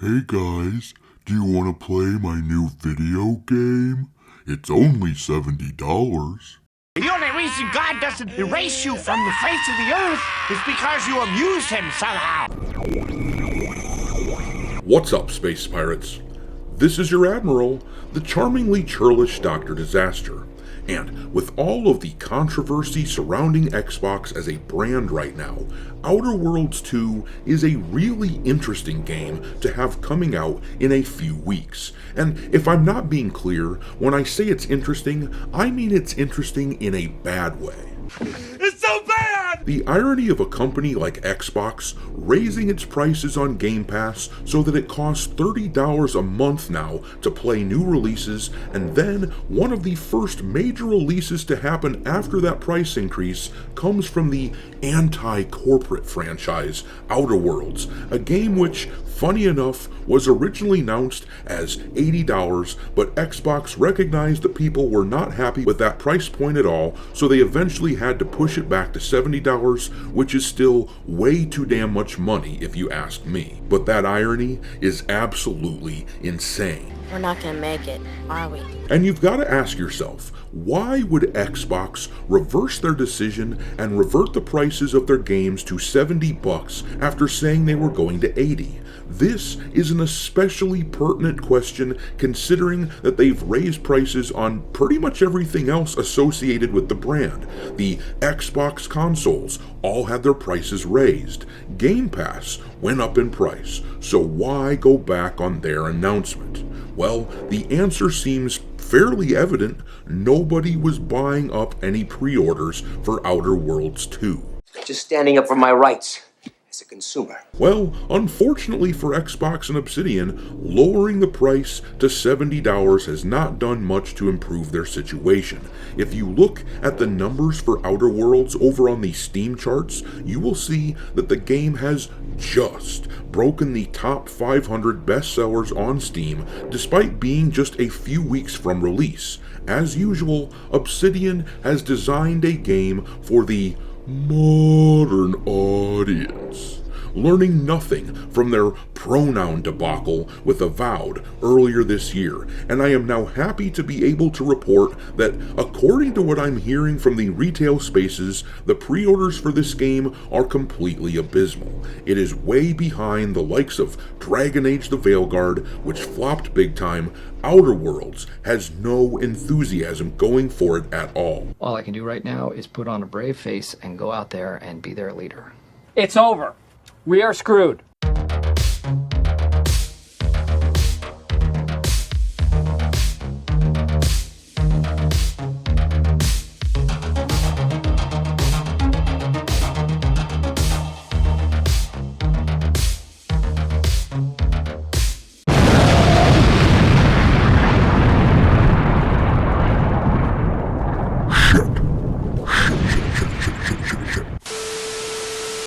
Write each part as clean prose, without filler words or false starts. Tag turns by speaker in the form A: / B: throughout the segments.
A: Hey guys, do you want to play my new video game? It's only $70.
B: The only reason God doesn't erase you from the face of the earth is because you amused him somehow.
C: What's up, space pirates? This is your Admiral, the charmingly churlish Dr. Disaster. And with all of the controversy surrounding Xbox as a brand right now, Outer Worlds 2 is a really interesting game to have coming out in a few weeks. And if I'm not being clear, when I say it's interesting, I mean it's interesting in a bad way.
B: It's so bad!
C: The irony of a company like Xbox raising its prices on Game Pass so that it costs $30 a month now to play new releases, and then one of the first major releases to happen after that price increase comes from the anti-corporate franchise Outer Worlds, a game which, funny enough, was originally announced as $80, but Xbox recognized that people were not happy with that price point at all, so they eventually had to push it back to $70, which is still way too damn much money if you ask me. But that irony is absolutely insane.
D: We're not gonna make it, are we?
C: And you've got to ask yourself, why would Xbox reverse their decision and revert the prices of their games to $70 after saying they were going to $80? This is an especially pertinent question considering that they've raised prices on pretty much everything else associated with the brand. The Xbox consoles all had their prices raised. Game Pass went up in price, so why go back on their announcement? Well, the answer seems fairly evident. Nobody was buying up any pre-orders for Outer Worlds 2.
E: Just standing up for my rights as a consumer.
C: Well, unfortunately for Xbox and Obsidian, lowering the price to $70 has not done much to improve their situation. If you look at the numbers for Outer Worlds over on the Steam charts, you will see that the game has just broken the top 500 bestsellers on Steam, despite being just a few weeks from release. As usual, Obsidian has designed a game for the modern audience, learning nothing from their pronoun debacle with Avowed earlier this year, and I am now happy to be able to report that, according to what I'm hearing from the retail spaces, the pre-orders for this game are completely abysmal. It is way behind the likes of Dragon Age the Veilguard, which flopped big time. Outer Worlds has no enthusiasm going for it at all.
F: All I can do right now is put on a brave face and go out there and be their leader.
G: It's over. We are screwed.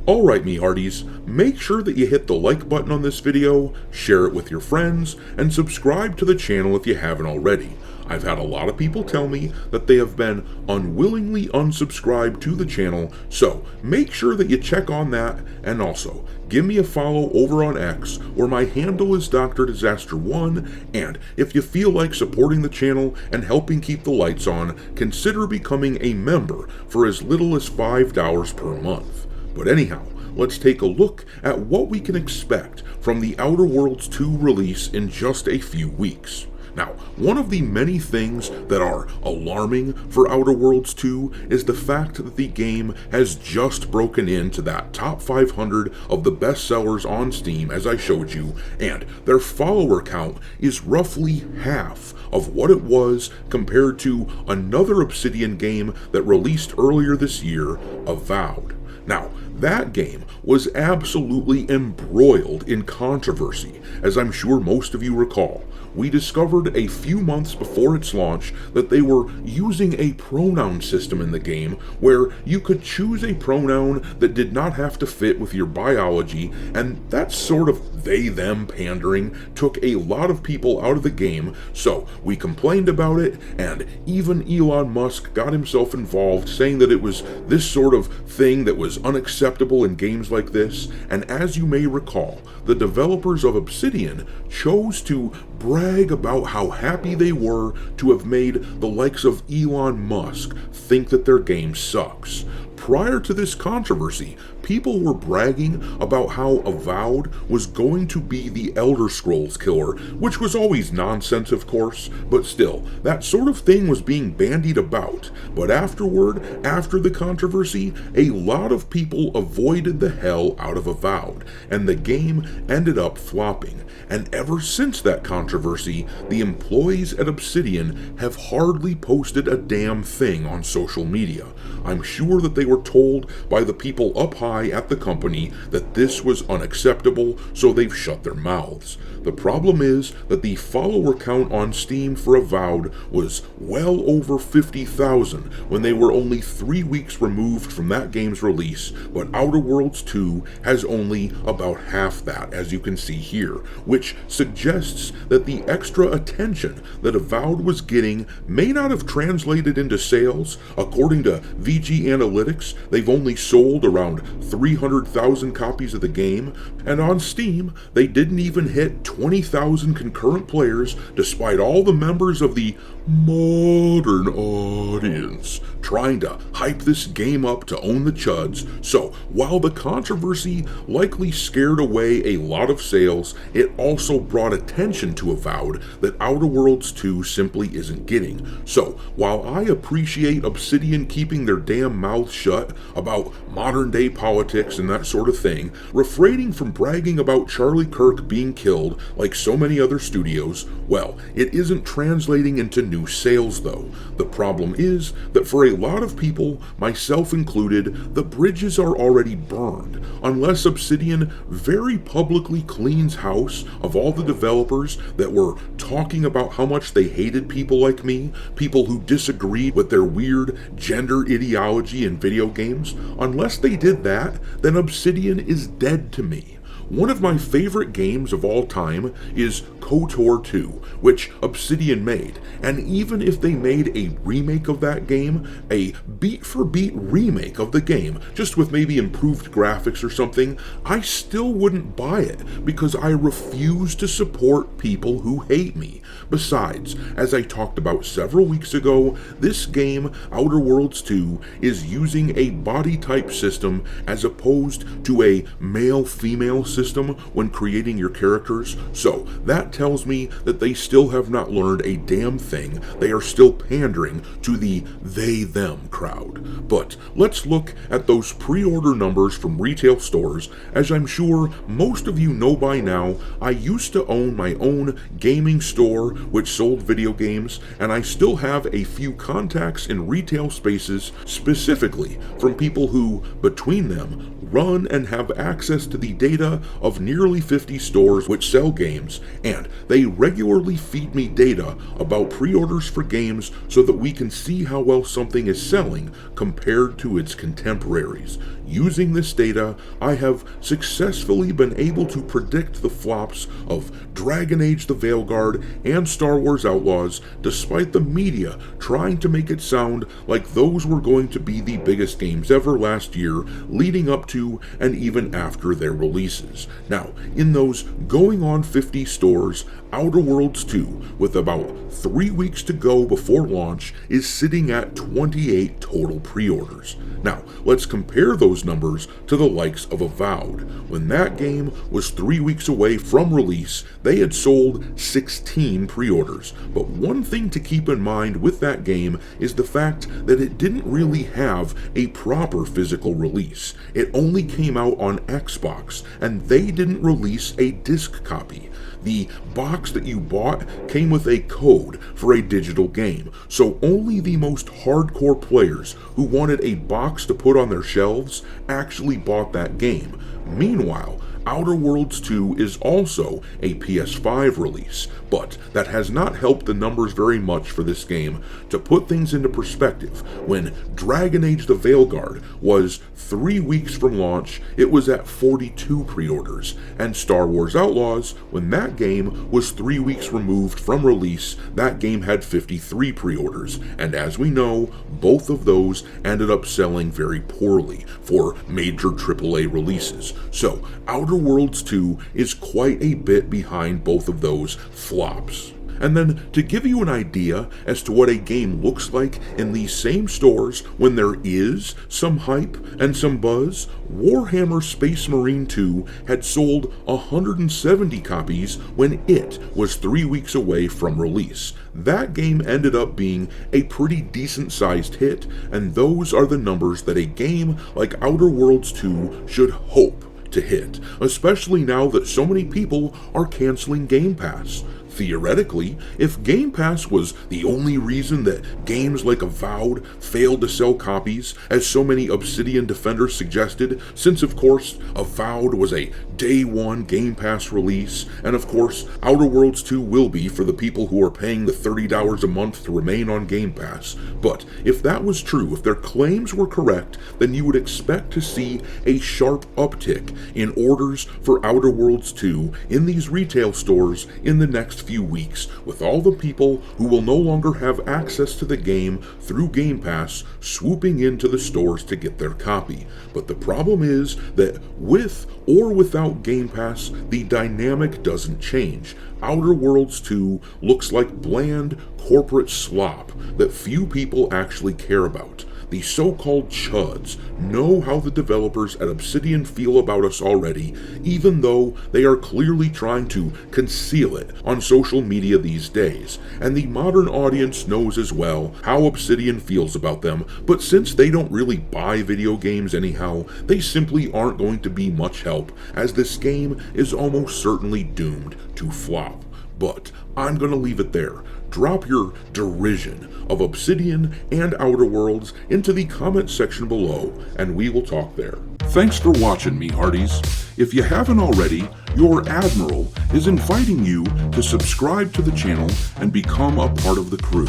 C: Alright, me hearties, make sure that you hit the like button on this video, share it with your friends, and subscribe to the channel if you haven't already. I've had a lot of people tell me that they have been unwillingly unsubscribed to the channel, so make sure that you check on that, and also give me a follow over on X, where my handle is Dr. Disaster1, and if you feel like supporting the channel and helping keep the lights on, consider becoming a member for as little as $5 per month. But anyhow, let's take a look at what we can expect from the Outer Worlds 2 release in just a few weeks. Now, one of the many things that are alarming for Outer Worlds 2 is the fact that the game has just broken into that top 500 of the bestsellers on Steam, as I showed you, and their follower count is roughly half of what it was compared to another Obsidian game that released earlier this year, Avowed. Now, that game was absolutely embroiled in controversy, as I'm sure most of you recall. We discovered a few months before its launch that they were using a pronoun system in the game where you could choose a pronoun that did not have to fit with your biology, and that sort of they-them pandering took a lot of people out of the game, so we complained about it, and even Elon Musk got himself involved, saying that it was this sort of thing that was unacceptable unacceptable in games like this, and as you may recall, the developers of Obsidian chose to brag about how happy they were to have made the likes of Elon Musk think that their game sucks. Prior to this controversy, people were bragging about how Avowed was going to be the Elder Scrolls killer, which was always nonsense, of course, but still, that sort of thing was being bandied about. But afterward, after the controversy, a lot of people avoided the hell out of Avowed, and the game ended up flopping. And ever since that controversy, the employees at Obsidian have hardly posted a damn thing on social media. I'm sure that they were told by the people up high at the company that this was unacceptable, so they've shut their mouths. The problem is that the follower count on Steam for Avowed was well over 50,000 when they were only 3 weeks removed from that game's release, but Outer Worlds 2 has only about half that, as you can see here, which suggests that the extra attention that Avowed was getting may not have translated into sales. According to VG Analytics, they've only sold around 300,000 copies of the game, and on Steam, they didn't even hit 20,000 concurrent players despite all the members of the MoDeRn audience trying to hype this game up to own the chuds. So, while the controversy likely scared away a lot of sales, it also brought attention to Avowed that Outer Worlds 2 simply isn't getting. So, while I appreciate Obsidian keeping their damn mouths shut about modern day politics and that sort of thing, refraining from bragging about Charlie Kirk being killed like so many other studios, well, it isn't translating into new sales though. The problem is that for a lot of people, myself included, the bridges are already burned. Unless Obsidian very publicly cleans house of all the developers that were talking about how much they hated people like me, people who disagreed with their weird gender ideology in video games, unless they did that, then Obsidian is dead to me. One of my favorite games of all time is KOTOR 2, which Obsidian made, and even if they made a remake of that game, a beat-for-beat remake of the game, just with maybe improved graphics or something, I still wouldn't buy it, because I refuse to support people who hate me. Besides, as I talked about several weeks ago, this game, Outer Worlds 2, is using a body type system as opposed to a male-female system when creating your characters, so that tells me that they still have not learned a damn thing. They are still pandering to the they-them crowd. But let's look at those pre-order numbers from retail stores. As I'm sure most of you know by now, I used to own my own gaming store which sold video games, and I still have a few contacts in retail spaces, specifically from people who, between them, run and have access to the data of nearly 50 stores which sell games, and they regularly feed me data about pre-orders for games so that we can see how well something is selling compared to its contemporaries. Using this data, I have successfully been able to predict the flops of Dragon Age the Veilguard and Star Wars Outlaws, despite the media trying to make it sound like those were going to be the biggest games ever last year, leading up to and even after their releases. Now, in those going on 50 stores, Outer Worlds 2, with about 3 weeks to go before launch, is sitting at 28 total pre-orders. Now, let's compare those numbers to the likes of Avowed. When that game was 3 weeks away from release, they had sold 16 pre-orders. But one thing to keep in mind with that game is the fact that it didn't really have a proper physical release. It only came out on Xbox, and they didn't release a disc copy. The box that you bought came with a code for a digital game, so only the most hardcore players who wanted a box to put on their shelves actually bought that game. Meanwhile, Outer Worlds 2 is also a PS5 release, but that has not helped the numbers very much for this game. To put things into perspective, when Dragon Age the Veilguard was 3 weeks from launch, it was at 42 pre-orders, and Star Wars Outlaws, when that game was 3 weeks removed from release, that game had 53 pre-orders, and as we know, both of those ended up selling very poorly for major AAA releases. So, Outer Worlds 2 is quite a bit behind both of those flops. And then, to give you an idea as to what a game looks like in these same stores when there is some hype and some buzz, Warhammer Space Marine 2 had sold 170 copies when it was 3 weeks away from release. That game ended up being a pretty decent-sized hit, and those are the numbers that a game like Outer Worlds 2 should hope to hit, especially now that so many people are canceling Game Pass. Theoretically, if Game Pass was the only reason that games like Avowed failed to sell copies, as so many Obsidian defenders suggested, since of course Avowed was a day one Game Pass release, and of course Outer Worlds 2 will be for the people who are paying the $30 a month to remain on Game Pass. But if that was true, if their claims were correct, then you would expect to see a sharp uptick in orders for Outer Worlds 2 in these retail stores in the next few weeks, with all the people who will no longer have access to the game through Game Pass swooping into the stores to get their copy. But the problem is that with or without Game Pass, the dynamic doesn't change. Outer Worlds 2 looks like bland corporate slop that few people actually care about. The so-called chuds know how the developers at Obsidian feel about us already, even though they are clearly trying to conceal it on social media these days. And the modern audience knows as well how Obsidian feels about them, but since they don't really buy video games anyhow, they simply aren't going to be much help, as this game is almost certainly doomed to flop. But I'm going to leave it there. Drop your derision of Obsidian and Outer Worlds into the comment section below, and we will talk there. Thanks for watching, me hearties. If you haven't already, your Admiral is inviting you to subscribe to the channel and become a part of the crew.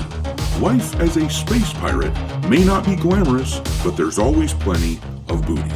C: Life as a space pirate may not be glamorous, but there's always plenty of booty.